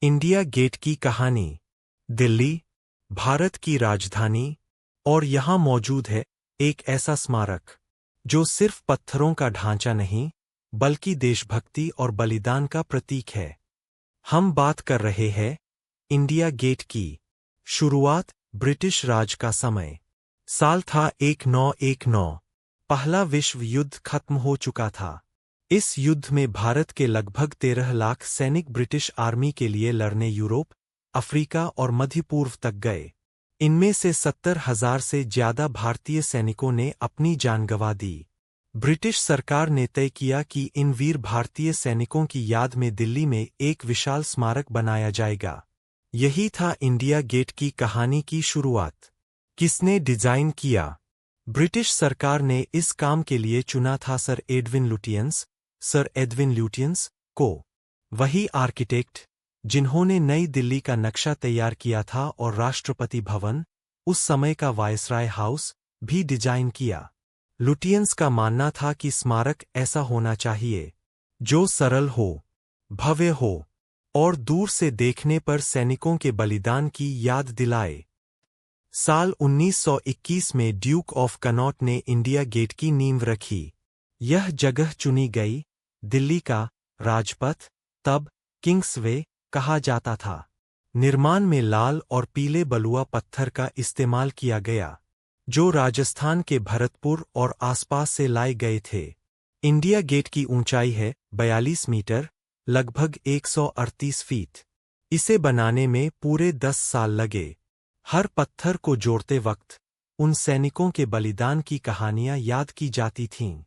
India gate की कहानी। दिल्ली, भारत की राजधानी, और यहाँ मौजूद है एक ऐसा स्मारक जो सिर्फ पत्थरों का ढांचा नहीं, बल्कि देशभक्ति और बलिदान का प्रतीक है। हम बात कर रहे हैं इंडिया गेट की। शुरुआत ब्रिटिश राज का समय। साल था 1919। पहला विश्व युद्ध खत्म हो चुका था। इस युद्ध में भारत के लगभग 13 लाख सैनिक ब्रिटिश आर्मी के लिए लड़ने यूरोप, अफ्रीका और मध्य पूर्व तक गए। इनमें से 70,000 से ज्यादा भारतीय सैनिकों ने अपनी जान गंवा दी। ब्रिटिश सरकार ने तय किया कि इन वीर भारतीय सैनिकों की याद में दिल्ली में एक विशाल स्मारक बनाया जाएगा। यही था इंडिया गेट की कहानी की शुरुआत। किसने डिजाइन किया? ब्रिटिश सरकार ने इस काम के लिए चुना था सर एडविन ल्यूटियंस को, वही आर्किटेक्ट जिन्होंने नई दिल्ली का नक्शा तैयार किया था और राष्ट्रपति भवन, उस समय का वायसराय हाउस, भी डिजाइन किया। लुटियंस का मानना था कि स्मारक ऐसा होना चाहिए जो सरल हो, भव्य हो और दूर से देखने पर सैनिकों के बलिदान की याद दिलाए। साल 1921 में ड्यूक ऑफ कनॉट ने इंडिया गेट की नींव रखी। यह जगह चुनी गई, दिल्ली का राजपथ, तब किंग्सवे कहा जाता था। निर्माण में लाल और पीले बलुआ पत्थर का इस्तेमाल किया गया, जो राजस्थान के भरतपुर और आसपास से लाए गए थे। इंडिया गेट की ऊंचाई है 42 मीटर, लगभग 138 फीट। इसे बनाने में पूरे 10 साल लगे। हर पत्थर को जोड़ते वक्त उन सैनिकों के बलिदान की कहानियां याद की जाती थीं,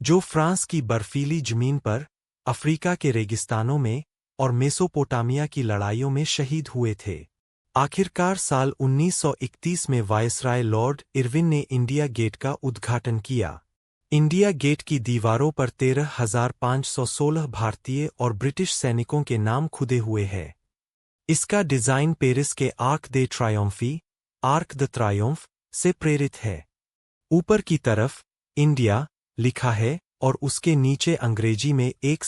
जो फ्रांस की बर्फीली जमीन पर, अफ्रीका के रेगिस्तानों में और मेसोपोटामिया की लड़ाइयों में शहीद हुए थे। आखिरकार साल 1931 में वायसराय लॉर्ड इरविन ने इंडिया गेट का उद्घाटन किया। इंडिया गेट की दीवारों पर 13,516 भारतीय और ब्रिटिश सैनिकों के नाम खुदे हुए हैं। इसका डिजाइन पेरिस के आर्क द ट्रायोम्फ से प्रेरित है। ऊपर की तरफ इंडिया लिखा है और उसके नीचे अंग्रेजी में एक